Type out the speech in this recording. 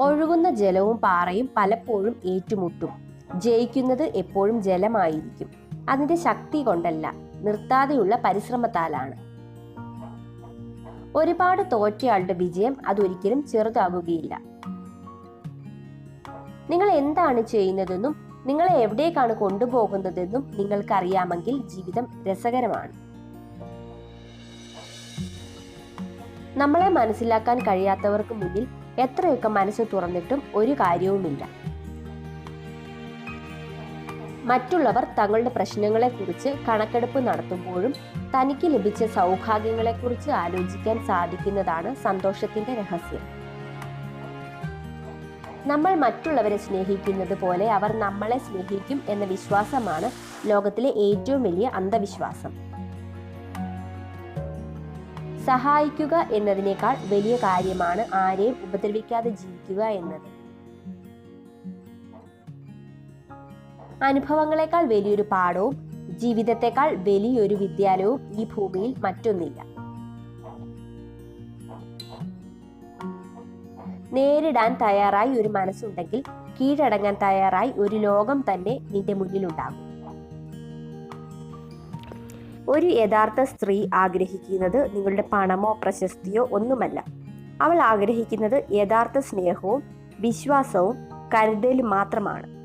ഒഴുകുന്ന ജലവും പാറയും പലപ്പോഴും ഏറ്റുമുട്ടും. ജയിക്കുന്നത് എപ്പോഴും ജലമായിരിക്കും. അതിന്റെ ശക്തി കൊണ്ടല്ല, നിർത്താതെയുള്ള പരിശ്രമത്താലാണ്. ഒരുപാട് തോറ്റയാളുടെ വിജയം അതൊരിക്കലും ചെറുതാകുകയില്ല. നിങ്ങൾ എന്താണ് ചെയ്യുന്നതെന്നും നിങ്ങളെ എവിടേക്കാണ് കൊണ്ടുപോകുന്നതെന്നും നിങ്ങൾക്കറിയാമെങ്കിൽ ജീവിതം രസകരമാണ്. നമ്മളെ മനസ്സിലാക്കാൻ കഴിയാത്തവർക്ക് മുന്നിൽ എത്രയൊക്കെ മനസ്സ് തുറന്നിട്ടും ഒരു കാര്യവുമില്ല. മറ്റുള്ളവർ തങ്ങളുടെ പ്രശ്നങ്ങളെക്കുറിച്ച് കണക്കെടുപ്പ് നടത്തുമ്പോഴും തനിക്ക് ലഭിച്ച സൗഭാഗ്യങ്ങളെക്കുറിച്ച് ആലോചിക്കാൻ സാധിക്കുന്നതാണ് സന്തോഷത്തിന്റെ രഹസ്യം. നമ്മൾ മറ്റുള്ളവരെ സ്നേഹിക്കുന്നത് പോലെ അവർ നമ്മളെ സ്നേഹിക്കും എന്ന വിശ്വാസമാണ് ലോകത്തിലെ ഏറ്റവും വലിയ അന്ധവിശ്വാസം. സഹായിക്കുക എന്നതിനേക്കാൾ വലിയ കാര്യമാണ് ആരെയും ഉപദ്രവിക്കാതെ ജീവിക്കുക എന്നത്. അനുഭവങ്ങളെക്കാൾ വലിയൊരു പാഠവും ജീവിതത്തെക്കാൾ വലിയൊരു വിദ്യാലയവും ഈ ഭൂമിയിൽ മറ്റൊന്നില്ല. നേരിടാൻ തയ്യാറായി ഒരു മനസ്സുണ്ടെങ്കിൽ കീഴടങ്ങാൻ തയ്യാറായി ഒരു ലോകം തന്നെ നിന്റെ മുന്നിലുണ്ടാകും. ഒരു യഥാർത്ഥ സ്ത്രീ ആഗ്രഹിക്കുന്നത് നിങ്ങളുടെ പണമോ പ്രശസ്തിയോ ഒന്നുമല്ല. അവൾ ആഗ്രഹിക്കുന്നത് യഥാർത്ഥ സ്നേഹവും വിശ്വാസവും കരുതലും മാത്രമാണ്.